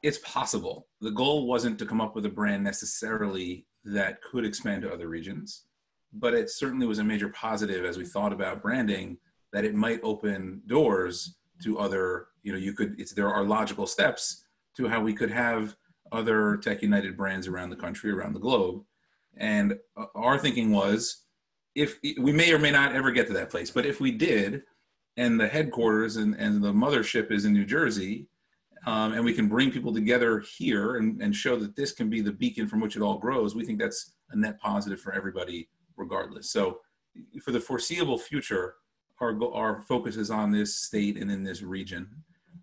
It's possible. The goal wasn't to come up with a brand necessarily that could expand to other regions, but it certainly was a major positive as we thought about branding, that it might open doors to other, there are logical steps to how we could have other TechUnited brands around the country, around the globe. And our thinking was, if we may or may not ever get to that place, but if we did, and the headquarters and the mothership is in New Jersey, and we can bring people together here and show that this can be the beacon from which it all grows, we think that's a net positive for everybody regardless. So for the foreseeable future, our focus is on this state and in this region.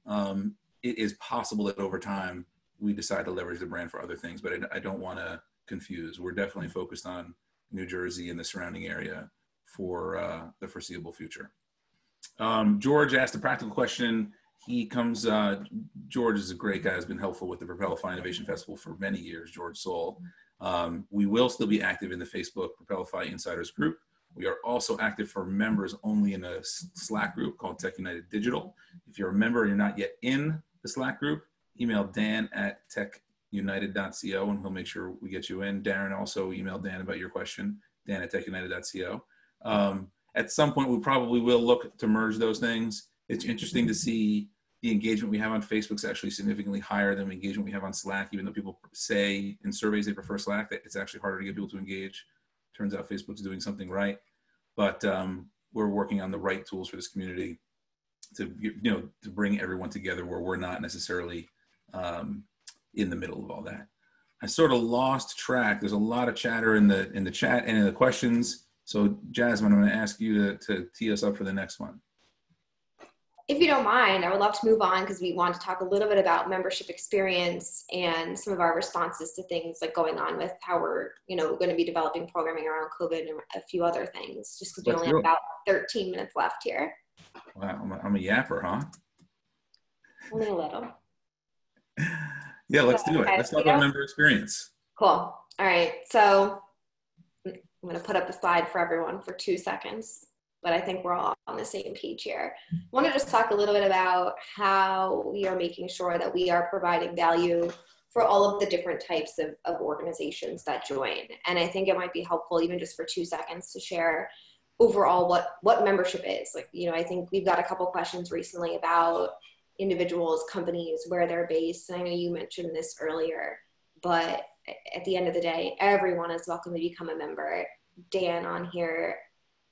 It is possible that over time we decide to leverage the brand for other things, but I don't want to confuse. We're definitely focused on New Jersey and the surrounding area for the foreseeable future. George asked a practical question. He comes, George is a great guy, has been helpful with the Propelify Innovation Festival for many years, George Soul. We will still be active in the Facebook Propelify Insiders group. We are also active for members only in a Slack group called TechUnited Digital. If you're a member and you're not yet in the Slack group, email Dan@techunited.co and he'll make sure we get you in. Darren, also email Dan about your question, Dan@techunited.co. At some point, we probably will look to merge those things. It's interesting to see the engagement we have on Facebook is actually significantly higher than the engagement we have on Slack, even though people say in surveys they prefer Slack, that it's actually harder to get people to engage. Turns out Facebook's doing something right. But we're working on the right tools for this community to, to bring everyone together where we're not necessarily in the middle of all that. I sort of lost track. There's a lot of chatter in the chat and in the questions. So Jasmine, I'm going to ask you to tee us up for the next one. If you don't mind, I would love to move on because we want to talk a little bit about membership experience and some of our responses to things like going on with how we're, going to be developing programming around COVID and a few other things, just because we only have about 13 minutes left here. Wow, I'm a yapper, huh? Only a little. Yeah, let's do it. Let's talk about member experience. Cool. All right. So I'm going to put up the slide for everyone for 2 seconds. But I think we're all on the same page here. I want to just talk a little bit about how we are making sure that we are providing value for all of the different types of organizations that join. And I think it might be helpful even just for 2 seconds to share overall what membership is. I think we've got a couple questions recently about individuals, companies, where they're based. And I know you mentioned this earlier, but at the end of the day, everyone is welcome to become a member. Dan on here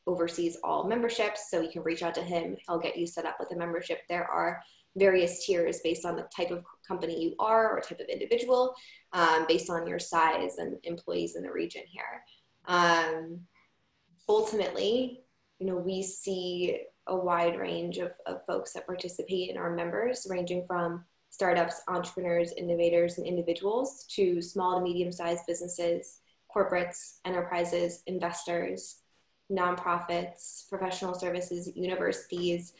oversees all memberships, so you can reach out to him. He'll get you set up with a membership. There are various tiers based on the type of company you are or type of individual, based on your size and employees in the region here. Ultimately, we see a wide range of folks that participate in our members, ranging from startups, entrepreneurs, innovators, and individuals to small to medium-sized businesses, corporates, enterprises, investors, nonprofits, professional services, universities,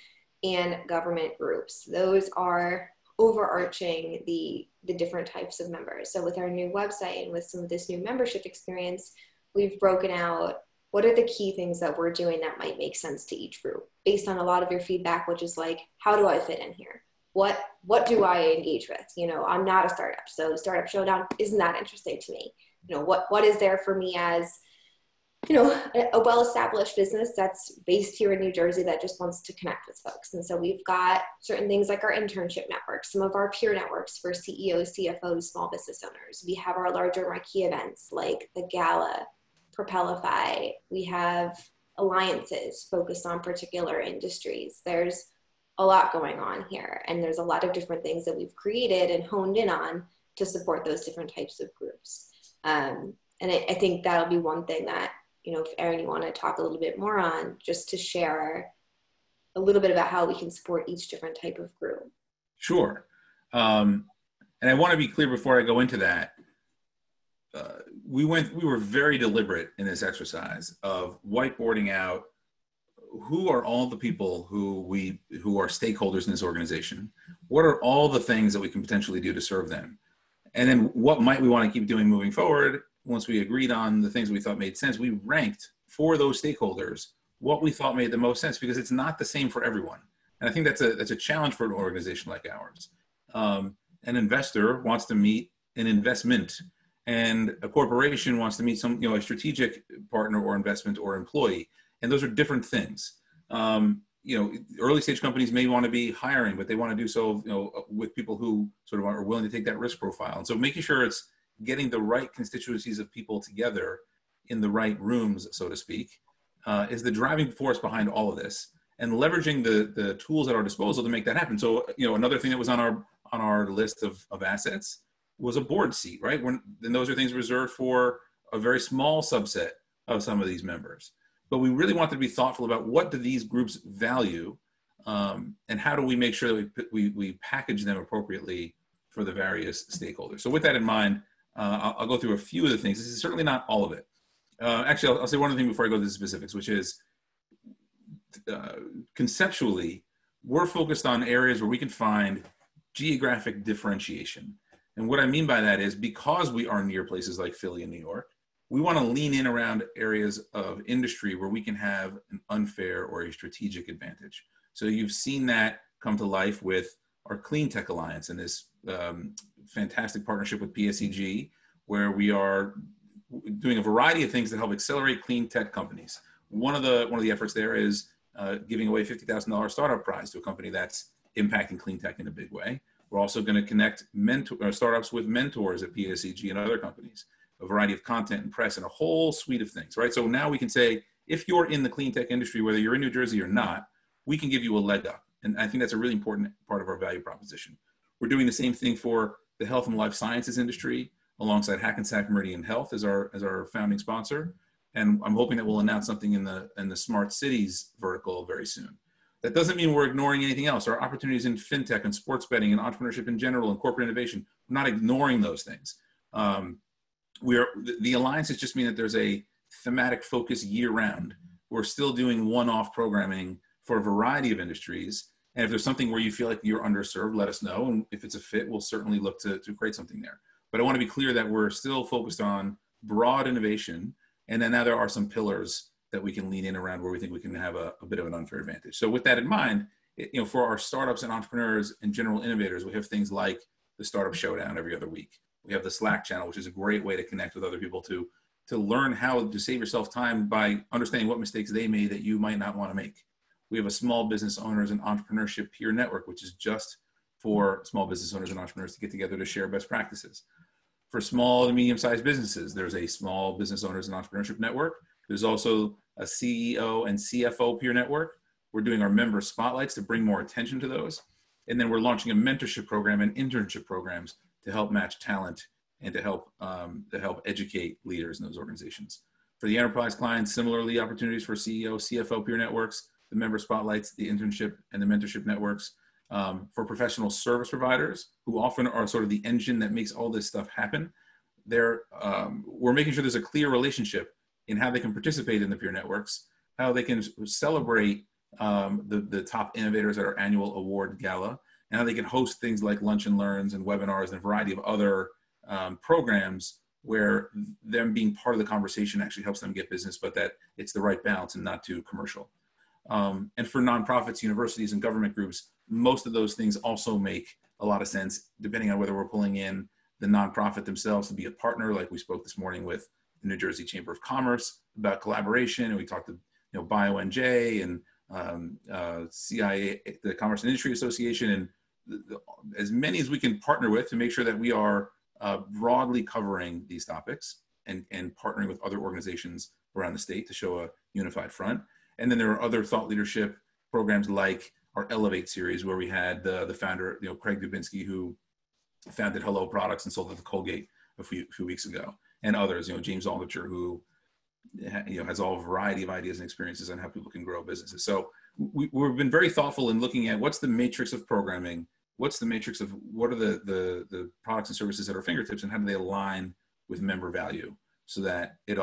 and government groups. Those are overarching the different types of members. So with our new website and with some of this new membership experience, we've broken out what are the key things that we're doing that might make sense to each group based on a lot of your feedback, which is like, how do I fit in here? What do I engage with? I'm not a startup, so Startup Showdown isn't that interesting to me. What is there for me as a well-established business that's based here in New Jersey that just wants to connect with folks. And so we've got certain things like our internship network, some of our peer networks for CEOs, CFOs, small business owners. We have our larger marquee events like the Gala, Propelify. We have alliances focused on particular industries. There's a lot going on here, and there's a lot of different things that we've created and honed in on to support those different types of groups. And I think that'll be one thing that, if Erin, you want to talk a little bit more on, just to share a little bit about how we can support each different type of group. Sure. And I want to be clear before I go into that. We were very deliberate in this exercise of whiteboarding out who are all the people who are stakeholders in this organization. What are all the things that we can potentially do to serve them? And then what might we want to keep doing moving forward? Once we agreed on the things we thought made sense, we ranked for those stakeholders what we thought made the most sense, because it's not the same for everyone. And I think that's a challenge for an organization like ours. An investor wants to meet an investment, and a corporation wants to meet a strategic partner or investment or employee. And those are different things. Early stage companies may want to be hiring, but they want to do so, with people who sort of are willing to take that risk profile. And so making sure it's getting the right constituencies of people together in the right rooms, so to speak, is the driving force behind all of this, and leveraging the tools at our disposal to make that happen. So, another thing that was on our list of assets was a board seat, right? And those are things reserved for a very small subset of some of these members. But we really wanted to be thoughtful about what do these groups value, and how do we make sure that we package them appropriately for the various stakeholders. So with that in mind, I'll go through a few of the things. This is certainly not all of it. Actually, I'll say one other thing before I go to the specifics, which is conceptually, we're focused on areas where we can find geographic differentiation. And what I mean by that is because we are near places like Philly and New York, we want to lean in around areas of industry where we can have an unfair or a strategic advantage. So you've seen that come to life with our Clean Tech Alliance and this fantastic partnership with PSEG, where we are doing a variety of things that help accelerate clean tech companies. One of the efforts there is giving away $50,000 startup prize to a company that's impacting clean tech in a big way. We're also going to connect startups with mentors at PSEG and other companies, a variety of content and press and a whole suite of things, right? So now we can say, if you're in the clean tech industry, whether you're in New Jersey or not, we can give you a leg up. And I think that's a really important part of our value proposition. We're doing the same thing for the health and life sciences industry, alongside Hackensack Meridian Health as our founding sponsor. And I'm hoping that we'll announce something in the smart cities vertical very soon. That doesn't mean we're ignoring anything else. Our opportunities in fintech and sports betting and entrepreneurship in general and corporate innovation, we're not ignoring those things. The alliances just mean that there's a thematic focus year round. We're still doing one-off programming for a variety of industries. And if there's something where you feel like you're underserved, let us know. And if it's a fit, we'll certainly look to create something there. But I want to be clear that we're still focused on broad innovation. And then now there are some pillars that we can lean in around where we think we can have a bit of an unfair advantage. So with that in mind, for our startups and entrepreneurs and general innovators, we have things like the Startup Showdown every other week. We have the Slack channel, which is a great way to connect with other people to learn how to save yourself time by understanding what mistakes they made that you might not want to make. We have a small business owners and entrepreneurship peer network, which is just for small business owners and entrepreneurs to get together to share best practices. For small to medium-sized businesses, there's a small business owners and entrepreneurship network. There's also a CEO and CFO peer network. We're doing our member spotlights to bring more attention to those. And then we're launching a mentorship program and internship programs to help match talent and to help educate leaders in those organizations. For the enterprise clients, similarly, opportunities for CEO, CFO peer networks, the member spotlights, the internship and the mentorship networks. For professional service providers, who often are sort of the engine that makes all this stuff happen, we're making sure there's a clear relationship in how they can participate in the peer networks, how they can celebrate the top innovators at our annual award gala, and how they can host things like lunch and learns and webinars and a variety of other programs where them being part of the conversation actually helps them get business, but that it's the right balance and not too commercial. And for nonprofits, universities, and government groups, most of those things also make a lot of sense, depending on whether we're pulling in the nonprofit themselves to be a partner, like we spoke this morning with the New Jersey Chamber of Commerce about collaboration, and we talked to BioNJ and CIA, the Commerce and Industry Association, and as many as we can partner with to make sure that we are broadly covering these topics and partnering with other organizations around the state to show a unified front. And then there are other thought leadership programs like our Elevate series, where we had the founder, Craig Dubinsky, who founded Hello Products and sold it to Colgate a few weeks ago, and others, James Altucher, who has all a variety of ideas and experiences on how people can grow businesses. So we've been very thoughtful in looking at what's the matrix of programming, what's the matrix of what are the products and services at our fingertips, and how do they align with member value, so that it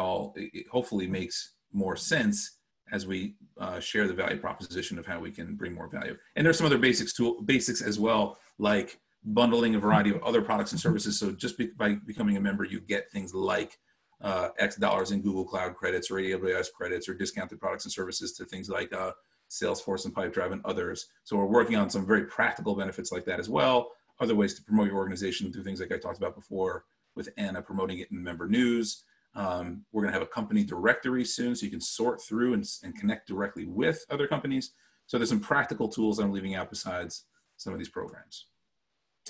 hopefully makes more sense as we share the value proposition of how we can bring more value. And there's some other basics as well, like bundling a variety of other products and services. So just by becoming a member, you get things like X dollars in Google Cloud credits or AWS credits, or discounted products and services to things like Salesforce and Pipedrive and others. So we're working on some very practical benefits like that as well. Other ways to promote your organization through things like I talked about before with Anna, promoting it in member news. We're going to have a company directory soon, so you can sort through and connect directly with other companies. So there's some practical tools I'm leaving out besides some of these programs.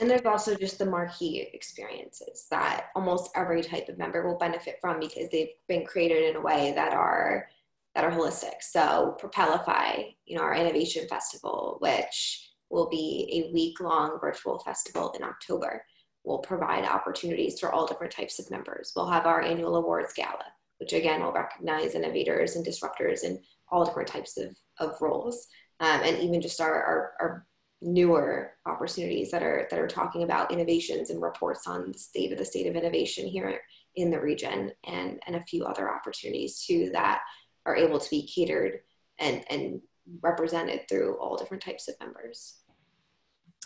And there's also just the marquee experiences that almost every type of member will benefit from, because they've been created in a way that are holistic. So Propelify, our innovation festival, which will be a week-long virtual festival in October, will provide opportunities for all different types of members. We'll have our annual awards gala, which again will recognize innovators and disruptors in all different types of roles, and even just our newer opportunities that are talking about innovations and reports on the state of innovation here in the region, and a few other opportunities too that are able to be catered and represented through all different types of members.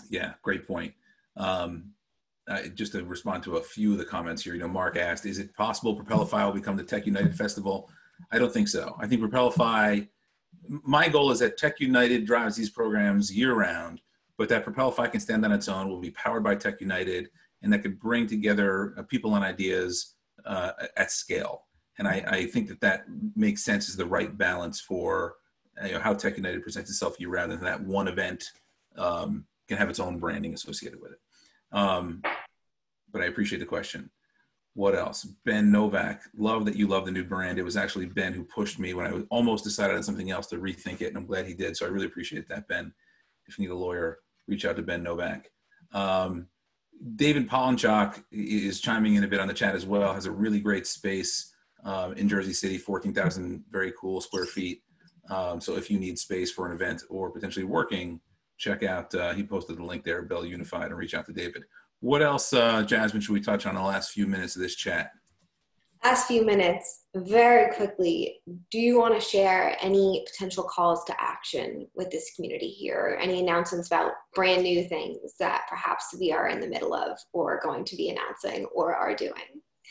Yeah, great point. Just to respond to a few of the comments here, Mark asked, is it possible Propelify will become the Tech United Festival? I don't think so. I think Propelify, my goal is that Tech United drives these programs year round, but that Propelify can stand on its own, will be powered by Tech United, and that could bring together people and ideas at scale. And I think that makes sense as the right balance for how Tech United presents itself year round, and that one event can have its own branding associated with it. But I appreciate the question. What else? Ben Novak, love that you love the new brand. It was actually Ben who pushed me when I almost decided on something else to rethink it, and I'm glad he did. So I really appreciate that, Ben. If you need a lawyer, reach out to Ben Novak. David Polinchak is chiming in a bit on the chat as well, has a really great space in Jersey City, 14,000 very cool square feet. So if you need space for an event or potentially working, check out, he posted the link there, Bell Unified, and reach out to David. What else, Jasmine, should we touch on in the last few minutes of this chat? Last few minutes, very quickly, do you want to share any potential calls to action with this community here? Any announcements about brand new things that perhaps we are in the middle of or going to be announcing or are doing?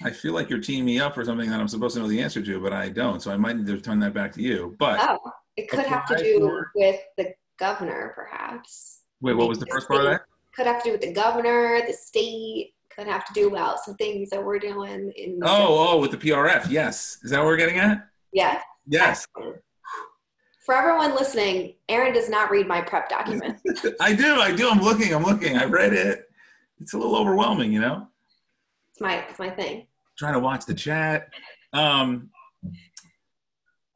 I feel like you're teeing me up for something that I'm supposed to know the answer to, but I don't. So I might need to turn that back to you. But it could have to do with the governor, perhaps. Wait, what was the first part of that? Could have to do with the governor, the state. Could have to do about some things that we're doing in with the PRF. Yes. Is that what we're getting at? Yeah. Yes. For everyone listening, Aaron does not read my prep document. I do. I'm looking. I've read it. It's a little overwhelming, It's my thing. Trying to watch the chat.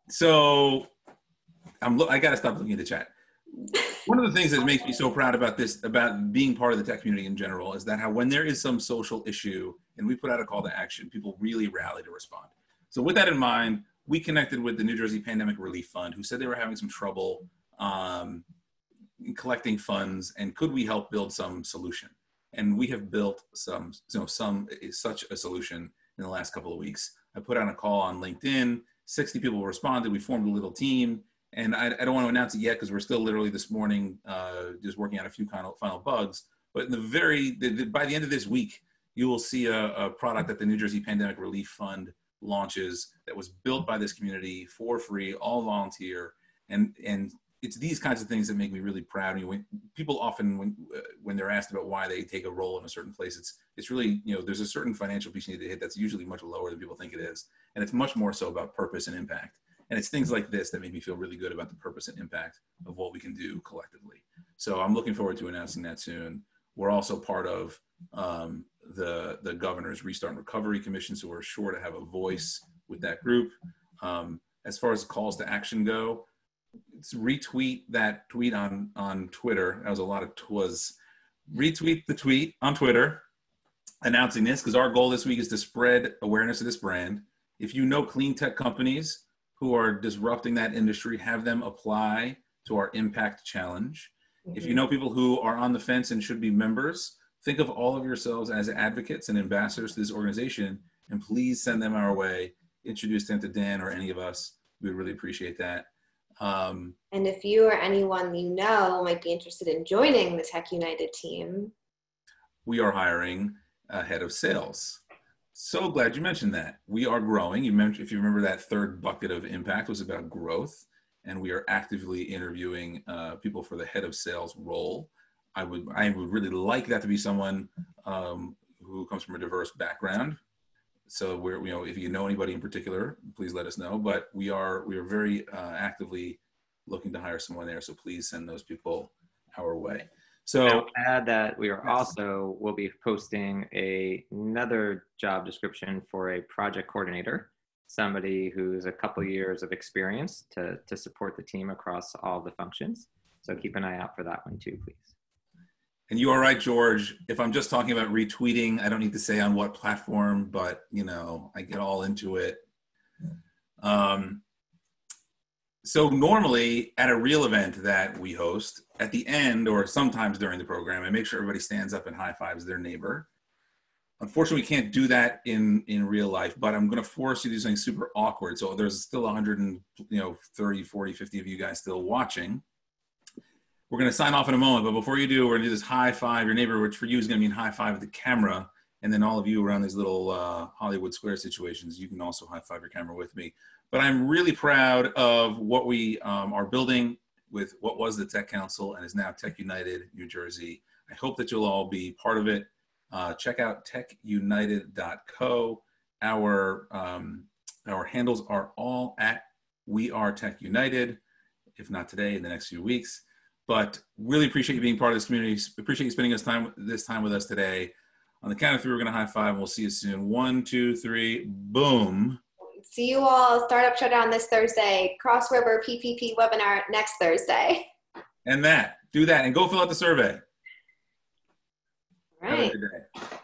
So I got to stop looking at the chat. One of the things that makes me so proud about this, about being part of the tech community in general, is that when there is some social issue and we put out a call to action, people really rally to respond. So with that in mind, we connected with the New Jersey Pandemic Relief Fund, who said they were having some trouble collecting funds, and could we help build some solution? And we have built such a solution in the last couple of weeks. I put out a call on LinkedIn, 60 people responded, we formed a little team. And I don't want to announce it yet because we're still literally this morning just working on a few final bugs. But by the end of this week, you will see a product that the New Jersey Pandemic Relief Fund launches that was built by this community for free, all volunteer. And it's these kinds of things that make me really proud. People often, when they're asked about why they take a role in a certain place, it's really, there's a certain financial piece you need to hit that's usually much lower than people think it is. And it's much more so about purpose and impact. And it's things like this that make me feel really good about the purpose and impact of what we can do collectively. So I'm looking forward to announcing that soon. We're also part of the Governor's Restart and Recovery Commission, so we're sure to have a voice with that group. As far as calls to action go, retweet that tweet on Twitter. That was a lot of twas. Retweet the tweet on Twitter announcing this, because our goal this week is to spread awareness of this brand. If you know clean tech companies who are disrupting that industry, have them apply to our Impact Challenge. Mm-hmm. If you know people who are on the fence and should be members, think of all of yourselves as advocates and ambassadors to this organization, and please send them our way. Introduce them to Dan or any of us. We would really appreciate that. And if you or anyone you know might be interested in joining the Tech United team, we are hiring a head of sales. So glad you mentioned that. We are growing. If you remember, that third bucket of impact was about growth, and we are actively interviewing people for the head of sales role. I would really like that to be someone who comes from a diverse background. So if you know anybody in particular, please let us know. But we are very actively looking to hire someone there. So please send those people our way. So I'll add that we'll be posting another job description for a project coordinator, somebody who's a couple years of experience to support the team across all the functions. So keep an eye out for that one too, please. And you are right, George. If I'm just talking about retweeting, I don't need to say on what platform, but I get all into it. So normally at a real event that we host, at the end or sometimes during the program, I make sure everybody stands up and high fives their neighbor. Unfortunately, we can't do that in real life, but I'm going to force you to do something super awkward. So there's still 130, 40, 50 of you guys still watching. We're going to sign off in a moment, but before you do, we're going to do this high five your neighbor, which for you is going to mean high five the camera. And then all of you around these little Hollywood Square situations, you can also high five your camera with me. But I'm really proud of what we are building with what was the Tech Council and is now TechUnited New Jersey. I hope that you'll all be part of it. Check out techunited.co. Our handles are all at We Are TechUnited, if not today, in the next few weeks. But really appreciate you being part of this community. Appreciate you spending this time with us today. On the count of 3, we're going to high five, and we'll see you soon. 1, 2, 3, boom. See you all Startup Showdown this Thursday. Cross River PPP webinar next Thursday. And do that, and go fill out the survey. All right. Have a good day.